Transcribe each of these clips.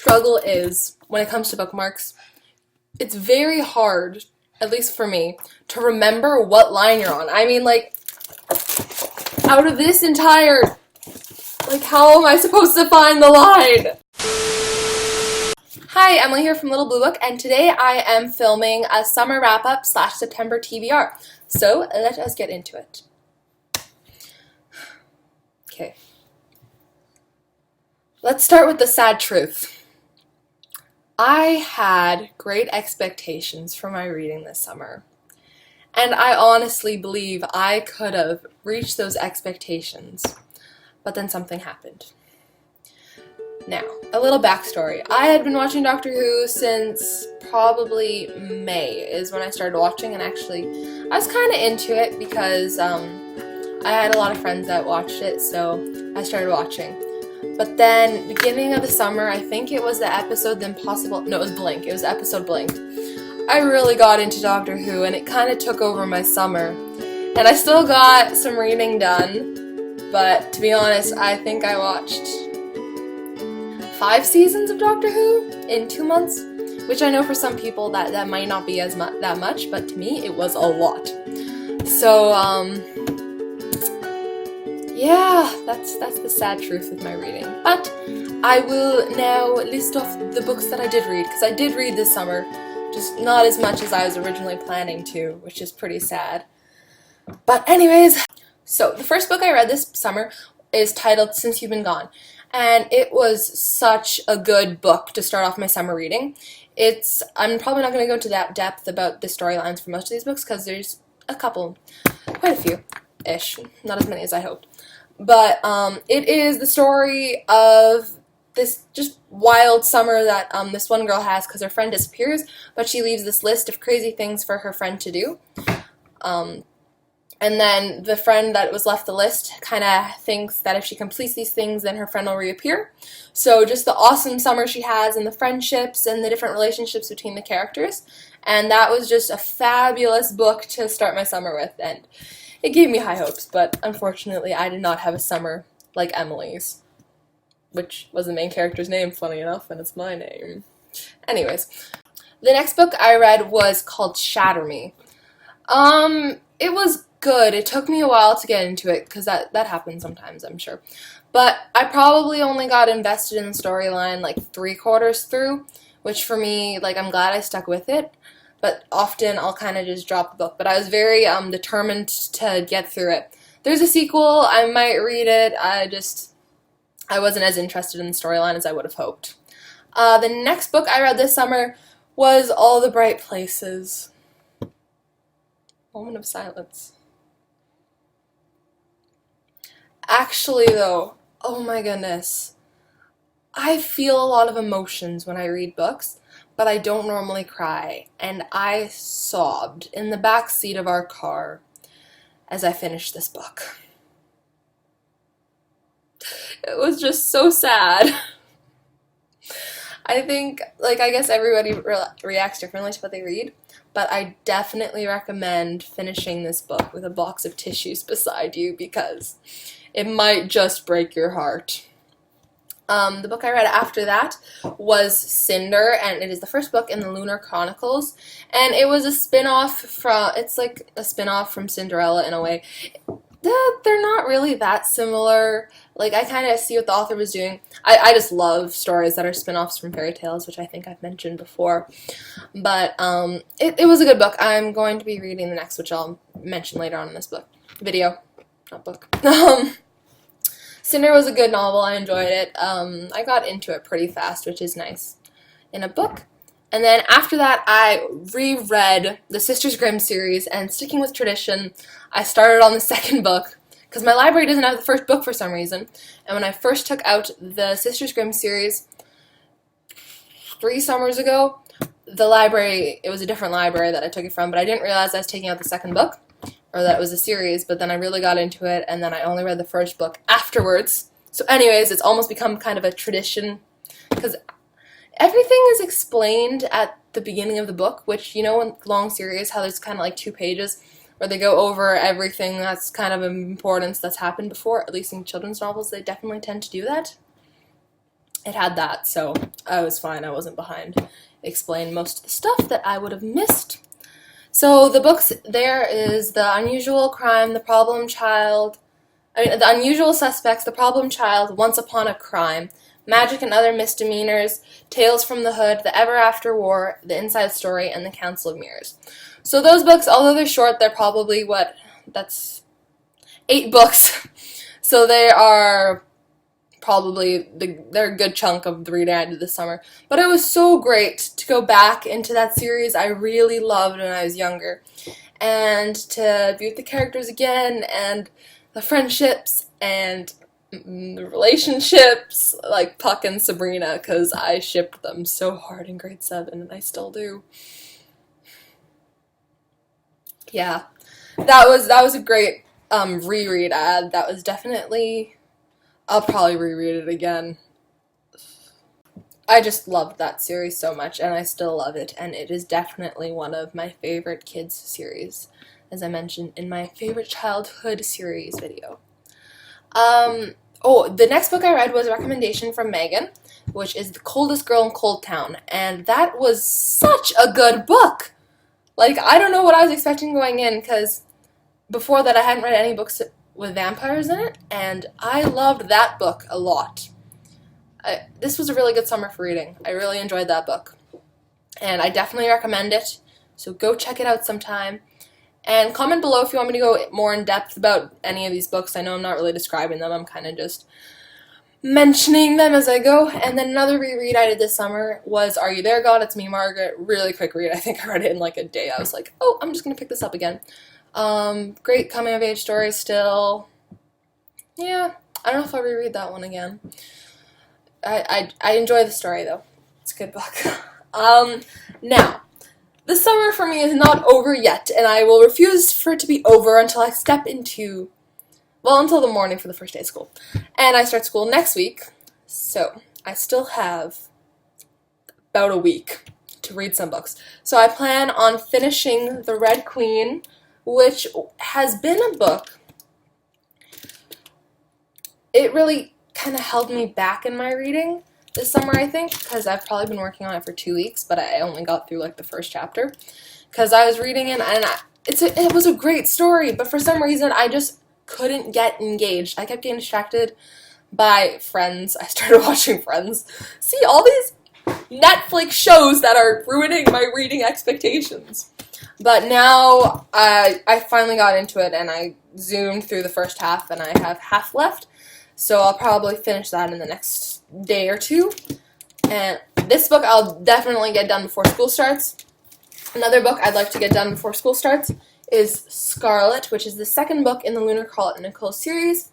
struggle is, when it comes to bookmarks, it's very hard, at least for me, to remember what line you're on. I mean, like, out of this entire, like, how am I supposed to find the line? Hi, Emily here from Little Blue Book, and today I am filming a summer wrap-up / September TBR. So, let us get into it. Okay. Let's start with the sad truth. I had great expectations for my reading this summer, and I honestly believe I could have reached those expectations, but then something happened. Now, a little backstory. I had been watching Doctor Who since probably May is when I started watching, and actually I was kind of into it because I had a lot of friends that watched it, so I started watching. But then, beginning of the summer, I think it was the episode The Impossible, no, it was Blink, it was the episode Blink. I really got into Doctor Who, and it kind of took over my summer. And I still got some reading done, but to be honest, I think I watched 5 seasons of Doctor Who in 2 months, which I know for some people that might not be that much, but to me, it was a lot. So, yeah, that's the sad truth with my reading. But I will now list off the books that I did read, because I did read this summer, just not as much as I was originally planning to, which is pretty sad. But anyways, so the first book I read this summer is titled Since You've Been Gone, and it was such a good book to start off my summer reading. I'm probably not going to go into that depth about the storylines for most of these books, because there's quite a few-ish, not as many as I hoped. But it is the story of this just wild summer that this one girl has because her friend disappears, but she leaves this list of crazy things for her friend to do. And then the friend that was left the list kind of thinks that if she completes these things, then her friend will reappear. So just the awesome summer she has and the friendships and the different relationships between the characters. And that was just a fabulous book to start my summer with. And it gave me high hopes, but unfortunately I did not have a summer like Emily's, which was the main character's name, funny enough, and it's my name. Anyways, the next book I read was called Shatter Me. It was good. It took me a while to get into it, because that happens sometimes, I'm sure. But I probably only got invested in the storyline like 3/4 through, which for me, like, I'm glad I stuck with it. But often I'll kind of just drop the book. But I was very determined to get through it. There's a sequel. I might read it. I wasn't as interested in the storyline as I would have hoped. The next book I read this summer was All the Bright Places. Moment of silence. Actually, though, oh my goodness. I feel a lot of emotions when I read books, but I don't normally cry, and I sobbed in the back seat of our car as I finished this book. It was just so sad. I think, like, I guess everybody reacts differently to what they read, but I definitely recommend finishing this book with a box of tissues beside you, because it might just break your heart. The book I read after that was Cinder, and it is the first book in the Lunar Chronicles, and it was a spin-off it's like a spin-off from Cinderella in a way. They're not really that similar. Like, I kind of see what the author was doing. I just love stories that are spin-offs from fairy tales, which I think I've mentioned before. But it was a good book. I'm going to be reading the next, which I'll mention later on in this video, not book. Cinder was a good novel. I enjoyed it. I got into it pretty fast, which is nice in a book. And then after that, I reread the Sisters Grimm series, and sticking with tradition, I started on the second book, because my library doesn't have the first book for some reason. And when I first took out the Sisters Grimm series 3 summers ago, it was a different library that I took it from, but I didn't realize I was taking out the second book, or that it was a series, but then I really got into it, and then I only read the first book afterwards. So anyways, it's almost become kind of a tradition, because everything is explained at the beginning of the book, which, you know, in long series, how there's kind of like 2 pages where they go over everything that's kind of of importance that's happened before, at least in children's novels, they definitely tend to do that. it had that, so I was fine. I wasn't behind. It explained most of the stuff that I would have missed. So the books there is The Unusual Crime, The Problem Child, The Unusual Suspects, The Problem Child, Once Upon a Crime, Magic and Other Misdemeanors, Tales from the Hood, The Ever After War, The Inside Story, and The Council of Mirrors. So those books, although they're short, they're probably, that's 8 books. So they are probably, they're a good chunk of the reading I did this summer. But it was so great to go back into that series I really loved when I was younger. And to be with the characters again, and the friendships, and the relationships, like Puck and Sabrina, because I shipped them so hard in grade 7, and I still do. Yeah, that was a great reread ad. That was definitely, I'll probably reread it again. I just loved that series so much, and I still love it, and it is definitely one of my favorite kids series, as I mentioned in my favorite childhood series video. The next book I read was a recommendation from Megan, which is The Coldest Girl in Cold Town, and that was such a good book! Like, I don't know what I was expecting going in, because before that I hadn't read any books with vampires in it, and I loved that book a lot. This was a really good summer for reading. I really enjoyed that book, and I definitely recommend it, so go check it out sometime. And comment below if you want me to go more in depth about any of these books. I know I'm not really describing them, I'm kind of just mentioning them as I go. And then another reread I did this summer was Are You There, God? It's Me, Margaret. Really quick read. I think I read it in like a day. I was like, oh, I'm just going to pick this up again. Great coming of age story still. Yeah, I don't know if I'll reread that one again. I enjoy the story though. It's a good book. Now, the summer for me is not over yet, and I will refuse for it to be over until I step into, until the morning for the first day of school. And I start school next week, so I still have about a week to read some books. So I plan on finishing The Red Queen, which has been a book. It really kind of held me back in my reading this summer, I think, because I've probably been working on it for 2 weeks, but I only got through like the first chapter, because I was reading it, and it was a great story, but for some reason I just couldn't get engaged. I kept getting distracted by Friends. I started watching Friends. See, all these Netflix shows that are ruining my reading expectations. But now I finally got into it, and I zoomed through the first half, and I have half left. So I'll probably finish that in the next day or two. And this book I'll definitely get done before school starts. Another book I'd like to get done before school starts is Scarlet, which is the second book in the Lunar Chronicles series.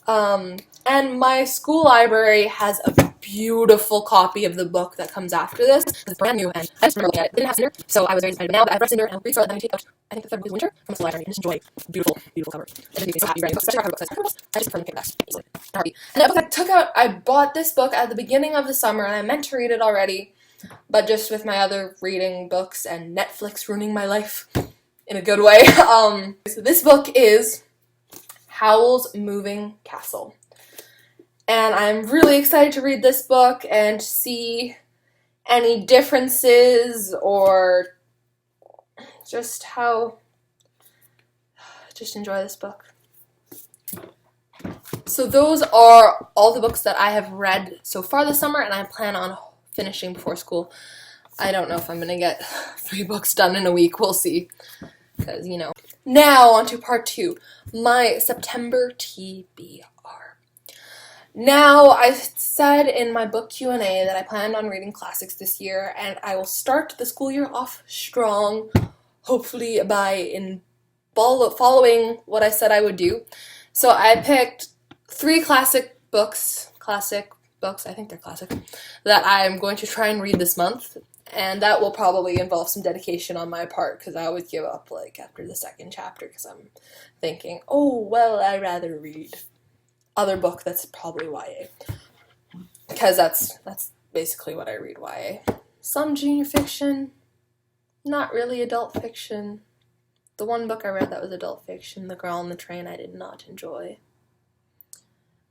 And my school library has a beautiful copy of the book that comes after this. It's brand new, and I just remember looking at it. It didn't have Cinder, so I was very excited. But now that I've read Cinder, and I'll read Scarlet, then I take out, I think the third book is Winter from the school library, and just enjoy beautiful, beautiful cover. It just makes me so happy writing books, especially hardcover books. I just prefer them paperbacks easily. And that book I took out, I bought this book at the beginning of the summer, and I meant to read it already, but just with my other reading books and Netflix ruining my life in a good way. So this book is Howl's Moving Castle. And I'm really excited to read this book and see any differences or just enjoy this book. So those are all the books that I have read so far this summer, and I plan on finishing before school. I don't know if I'm going to get 3 books done in a week. We'll see. Because, you know. Now, on to part 2. My September TBR. Now, I said in my book Q&A that I planned on reading classics this year, and I will start the school year off strong, hopefully by following what I said I would do. So I picked 3 classic books, I think they're classic, that I'm going to try and read this month, and that will probably involve some dedication on my part, because I always give up, like, after the second chapter, because I'm thinking, oh, well, I'd rather read other book that's probably YA, because that's basically what I read, YA. Some junior fiction, not really adult fiction. The one book I read that was adult fiction, The Girl on the Train, I did not enjoy.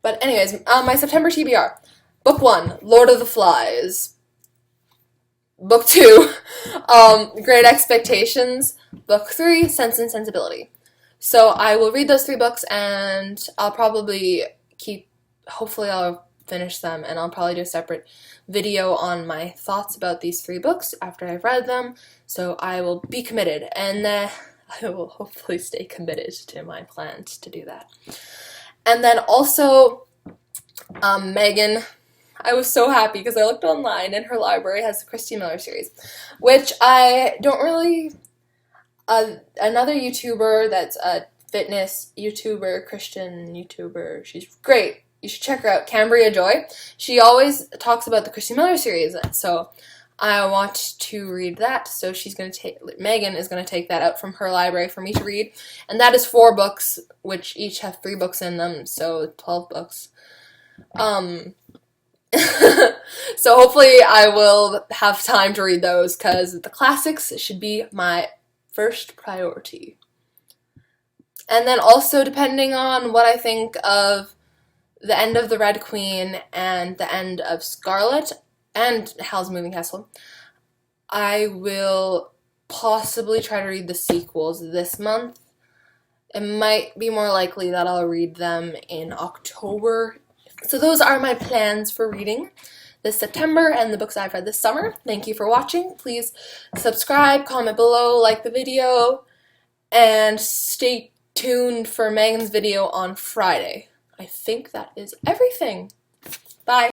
But anyways, my September TBR. Book 1, Lord of the Flies. Book 2, Great Expectations. Book 3, Sense and Sensibility. So I will read those 3 books, and I'll probably hopefully I'll finish them, and I'll probably do a separate video on my thoughts about these 3 books after I've read them. So I will be committed, and I will hopefully stay committed to my plans to do that. And then also, Megan, I was so happy because I looked online and her library has the Christy Miller series, which I don't really, another YouTuber that's a fitness YouTuber, Christian YouTuber, she's great. You should check her out, Cambria Joy. She always talks about the Christy Miller series, so I want to read that. So Megan is going to take that out from her library for me to read, and that is 4 books, which each have 3 books in them, so 12 books. So hopefully I will have time to read those, because the classics should be my first priority. And then also, depending on what I think of the end of The Red Queen and the end of Scarlet and Howl's Moving Castle, I will possibly try to read the sequels this month. It might be more likely that I'll read them in October. So those are my plans for reading this September and the books I've read this summer. Thank you for watching. Please subscribe, comment below, like the video, and stay tuned for Megan's video on Friday. I think that is everything. Bye.